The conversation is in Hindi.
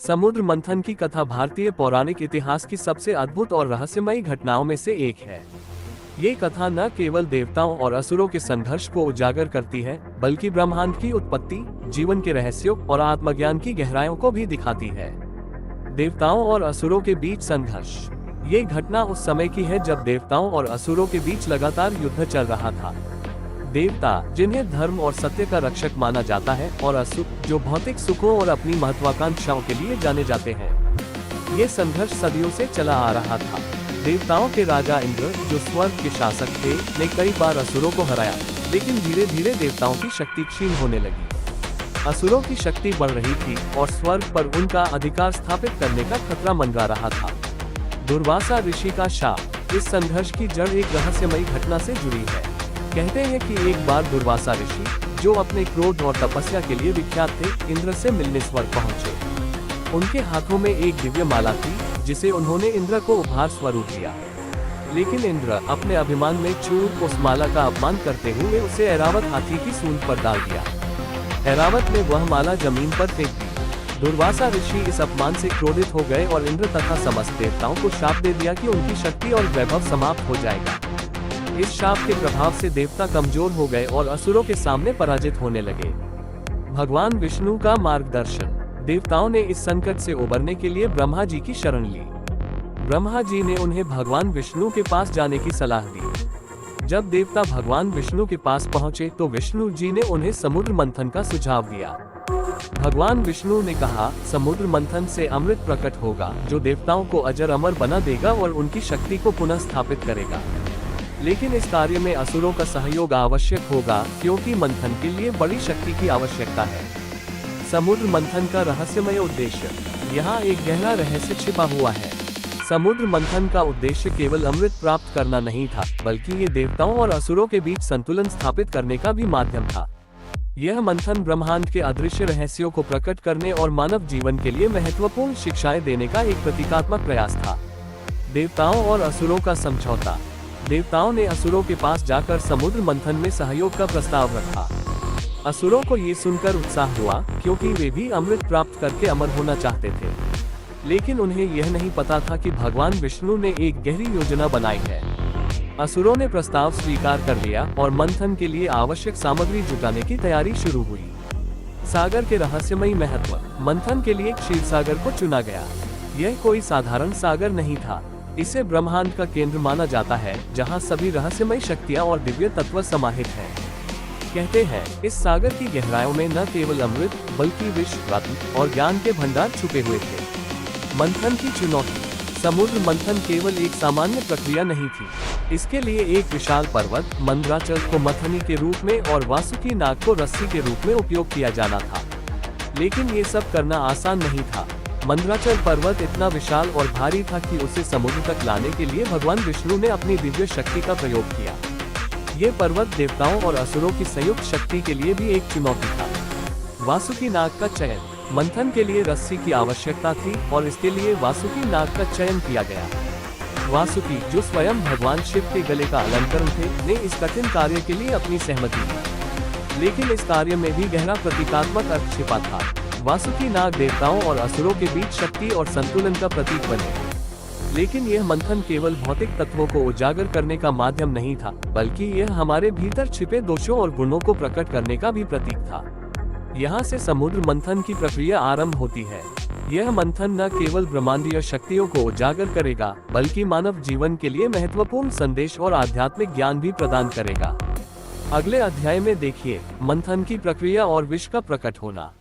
समुद्र मंथन की कथा भारतीय पौराणिक इतिहास की सबसे अद्भुत और रहस्यमयी घटनाओं में से एक है। ये कथा न केवल देवताओं और असुरों के संघर्ष को उजागर करती है, बल्कि ब्रह्मांड की उत्पत्ति, जीवन के रहस्यों और आत्मज्ञान की गहराइयों को भी दिखाती है। देवताओं और असुरों के बीच संघर्ष। ये घटना उस समय की है जब देवताओं और असुरों के बीच लगातार युद्ध चल रहा था। देवता, जिन्हें धर्म और सत्य का रक्षक माना जाता है, और असुर, जो भौतिक सुखों और अपनी महत्वाकांक्षाओं के लिए जाने जाते हैं। ये संघर्ष सदियों से चला आ रहा था। देवताओं के राजा इंद्र, जो स्वर्ग के शासक थे, ने कई बार असुरों को हराया, लेकिन धीरे धीरे देवताओं की शक्ति क्षीण होने लगी। असुरों की शक्ति बढ़ रही थी और स्वर्ग पर उनका अधिकार स्थापित करने का खतरा मंडरा रहा था। दुर्वासा ऋषि का शाप। इस संघर्ष की जड़ एक रहस्यमयी घटना से जुड़ी है। कहते हैं कि एक बार दुर्वासा ऋषि, जो अपने क्रोध और तपस्या के लिए विख्यात थे, इंद्र से मिलने स्वर्ग पहुंचे। उनके हाथों में एक दिव्य माला थी, जिसे उन्होंने इंद्र को उपहार स्वरूप दिया। लेकिन इंद्र अपने अभिमान में चूर उस माला का अपमान करते हुए उसे ऐरावत हाथी की सूंड पर डाल दिया। ऐरावत ने वह माला जमीन पर फेंक दी। दुर्वासा ऋषि इस अपमान से क्रोधित हो गए और इंद्र तथा समस्त देवताओं को शाप दे दिया कि उनकी शक्ति और वैभव समाप्त हो जाएगा। इस शाप के प्रभाव से देवता कमजोर हो गए और असुरों के सामने पराजित होने लगे। भगवान विष्णु का मार्गदर्शन। देवताओं ने इस संकट से उबरने के लिए ब्रह्मा जी की शरण ली। ब्रह्मा जी ने उन्हें भगवान विष्णु के पास जाने की सलाह दी। जब देवता भगवान विष्णु के पास पहुंचे तो विष्णु जी ने उन्हें समुद्र मंथन का सुझाव दिया। भगवान विष्णु ने कहा, समुद्र मंथन से अमृत प्रकट होगा, जो देवताओं को अजर अमर बना देगा और उनकी शक्ति को पुनः स्थापित करेगा। लेकिन इस कार्य में असुरों का सहयोग आवश्यक होगा, क्योंकि मंथन के लिए बड़ी शक्ति की आवश्यकता है। समुद्र मंथन का रहस्यमय उद्देश्य। यहाँ एक गहरा रहस्य छिपा हुआ है। समुद्र मंथन का उद्देश्य केवल अमृत प्राप्त करना नहीं था, बल्कि ये देवताओं और असुरों के बीच संतुलन स्थापित करने का भी माध्यम था। यह मंथन ब्रह्मांड के अदृश्य रहस्यों को प्रकट करने और मानव जीवन के लिए महत्वपूर्ण शिक्षाएं देने का एक प्रतीकात्मक प्रयास था। देवताओं और असुरों का समझौता। देवताओं ने असुरों के पास जाकर समुद्र मंथन में सहयोग का प्रस्ताव रखा। असुरों को ये सुनकर उत्साह हुआ, क्योंकि वे भी अमृत प्राप्त करके अमर होना चाहते थे। लेकिन उन्हें यह नहीं पता था कि भगवान विष्णु ने एक गहरी योजना बनाई है। असुरों ने प्रस्ताव स्वीकार कर लिया और मंथन के लिए आवश्यक सामग्री जुटाने की तैयारी शुरू हुई। सागर के रहस्यमयी महत्व। मंथन के लिए क्षीरसागर को चुना गया। यह कोई साधारण सागर नहीं था। इसे ब्रह्मांड का केंद्र माना जाता है, जहां सभी रहस्यमय शक्तियां और दिव्य तत्व समाहित हैं। कहते हैं, इस सागर की गहराइयों में न केवल अमृत, बल्कि विष, रत्न और ज्ञान के भंडार छुपे हुए थे। मंथन की चुनौती। समुद्र मंथन केवल एक सामान्य प्रक्रिया नहीं थी। इसके लिए एक विशाल पर्वत, मंदराचल को मथनी के रूप में और वासुकी नाग को रस्सी के रूप में उपयोग किया जाना था। लेकिन ये सब करना आसान नहीं था। मंदराचल पर्वत इतना विशाल और भारी था कि उसे समुद्र तक लाने के लिए भगवान विष्णु ने अपनी दिव्य शक्ति का प्रयोग किया। ये पर्वत देवताओं और असुरों की संयुक्त शक्ति के लिए भी एक चुनौती था। वासुकी नाग का चयन। मंथन के लिए रस्सी की आवश्यकता थी और इसके लिए वासुकी नाग का चयन किया गया। वासुकी, जो स्वयं भगवान शिव के गले का अलंकरण थे, ने इस कठिन कार्य के लिए अपनी सहमति दी। लेकिन इस कार्य में भी गहरा प्रतीकात्मक अर्थ छिपा था। वासुकी नाग देवताओं और असुरों के बीच शक्ति और संतुलन का प्रतीक बने। लेकिन यह मंथन केवल भौतिक तत्वों को उजागर करने का माध्यम नहीं था, बल्कि यह हमारे भीतर छिपे दोषों और गुणों को प्रकट करने का भी प्रतीक था। यहाँ से समुद्र मंथन की प्रक्रिया आरंभ होती है। यह मंथन न केवल ब्रह्मांडीय शक्तियों को उजागर करेगा, बल्कि मानव जीवन के लिए महत्वपूर्ण संदेश और आध्यात्मिक ज्ञान भी प्रदान करेगा। अगले अध्याय में देखिए, मंथन की प्रक्रिया और विष का प्रकट होना।